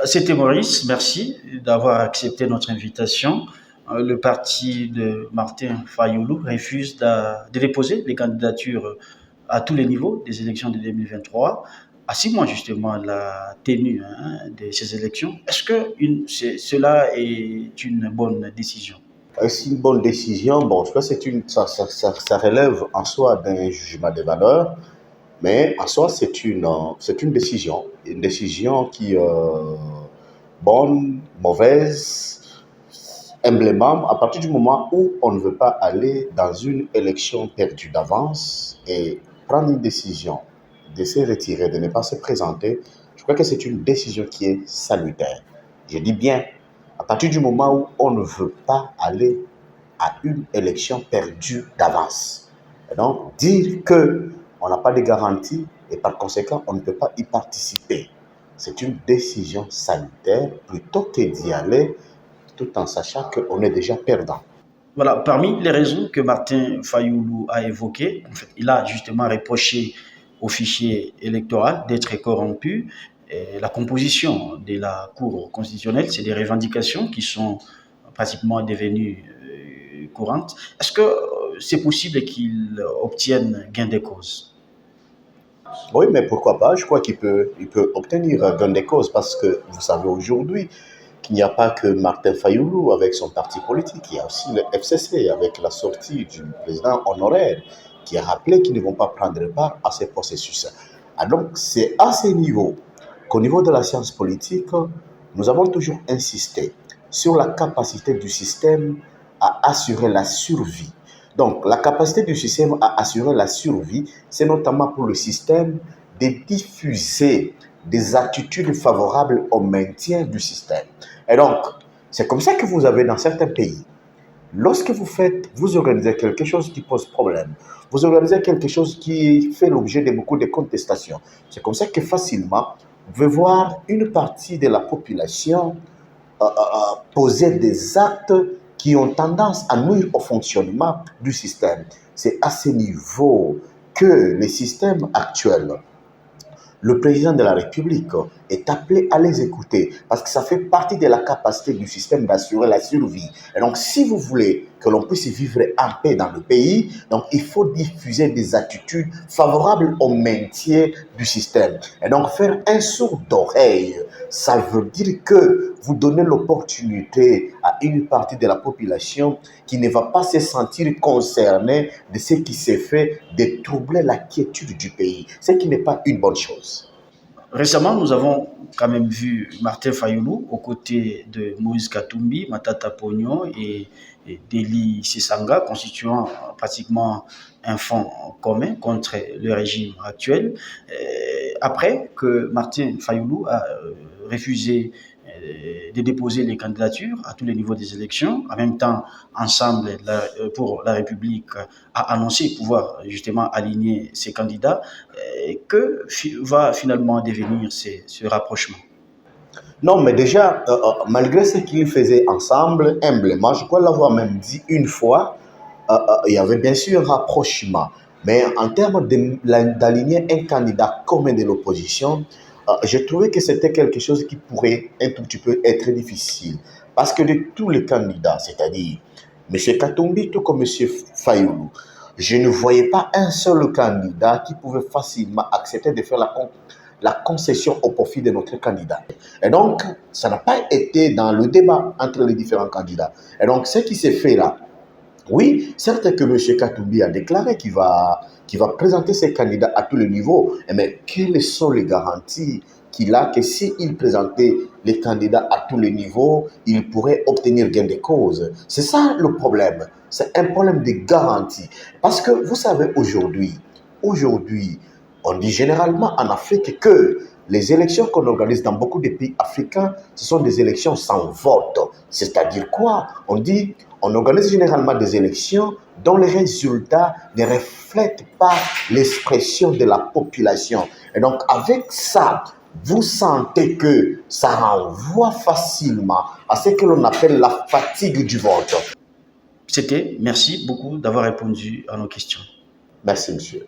C'était Maurice, merci d'avoir accepté notre invitation. Le parti de Martin Fayoulou refuse de déposer les candidatures à tous les niveaux des élections de 2023, à 6 mois justement de la tenue de ces élections. Est-ce que cela est une bonne décision? C'est une bonne décision. Bon, je pense que ça relève en soi d'un jugement de valeur, mais en soi, c'est une décision qui, bonne, mauvaise, emblématique, à partir du moment où on ne veut pas aller dans une élection perdue d'avance et prendre une décision de se retirer, de ne pas se présenter, je crois que c'est une décision qui est salutaire. Je dis bien, à partir du moment où on ne veut pas aller à une élection perdue d'avance. Et donc, dire qu'on n'a pas de garantie et par conséquent, on ne peut pas y participer, c'est une décision salutaire plutôt que d'y aller tout en sachant qu'on est déjà perdant. Voilà, parmi les raisons que Martin Fayoulou a évoquées, en fait, il a justement reproché au fichier électoral d'être corrompu. Et la composition de la Cour constitutionnelle, c'est des revendications qui sont pratiquement devenues courantes. Est-ce que c'est possible qu'il obtienne gain de cause? Oui, mais pourquoi pas? Je crois qu'il peut obtenir gain de cause parce que vous savez aujourd'hui qu'il n'y a pas que Martin Fayoulou avec son parti politique, il y a aussi le FCC avec la sortie du président honoraire qui a rappelé qu'ils ne vont pas prendre part à ces processus. Ah, donc, c'est à ce niveau qu'au niveau de la science politique, nous avons toujours insisté sur la capacité du système à assurer la survie. Donc, la capacité du système à assurer la survie, c'est notamment pour le système de diffuser des attitudes favorables au maintien du système. Et donc, c'est comme ça que vous avez dans certains pays. Lorsque vous organisez quelque chose qui pose problème, vous organisez quelque chose qui fait l'objet de beaucoup de contestations, c'est comme ça que facilement, vous pouvez voir une partie de la population poser des actes qui ont tendance à nuire au fonctionnement du système. C'est à ce niveau que le système actuel, le président de la République est appelé à les écouter parce que ça fait partie de la capacité du système d'assurer la survie. Et donc, si vous voulez que l'on puisse vivre en paix dans le pays, donc il faut diffuser des attitudes favorables au maintien du système. Et donc, faire un sourd d'oreille, ça veut dire que vous donnez l'opportunité à une partie de la population qui ne va pas se sentir concernée de ce qui s'est fait de troubler la quiétude du pays, ce qui n'est pas une bonne chose. Récemment, nous avons quand même vu Martin Fayoulou aux côtés de Moïse Katumbi, Matata Pogno et Deli Sesanga, constituant pratiquement un front commun contre le régime actuel. Après que Martin Fayoulou a refusé de déposer les candidatures à tous les niveaux des élections. En même temps, Ensemble pour la République a annoncé pouvoir justement aligner ses candidats. Que va finalement devenir ce rapprochement? Non, mais déjà, malgré ce qu'ils faisaient ensemble, humblement, je crois l'avoir même dit une fois, il y avait bien sûr un rapprochement. Mais en termes d'aligner un candidat commun de l'opposition, j'ai trouvé que c'était quelque chose qui pourrait un tout petit peu être difficile. Parce que de tous les candidats, c'est-à-dire M. Katumbi tout comme M. Fayoulou, je ne voyais pas un seul candidat qui pouvait facilement accepter de faire la concession au profit de notre candidat. Et donc, ça n'a pas été dans le débat entre les différents candidats. Et donc, ce qui s'est fait là, oui, certes que M. Katumbi a déclaré qu'il va présenter ses candidats à tous les niveaux, mais quelles sont les garanties qu'il a que s'il présentait les candidats à tous les niveaux, il pourrait obtenir gain de cause? C'est ça le problème. C'est un problème de garantie. Parce que vous savez, aujourd'hui, on dit généralement en Afrique que les élections qu'on organise dans beaucoup de pays africains, ce sont des élections sans vote. C'est-à-dire quoi? On organise généralement des élections dont les résultats ne reflètent pas l'expression de la population. Et donc, avec ça, vous sentez que ça renvoie facilement à ce que l'on appelle la fatigue du vote. Merci beaucoup d'avoir répondu à nos questions. Merci, monsieur.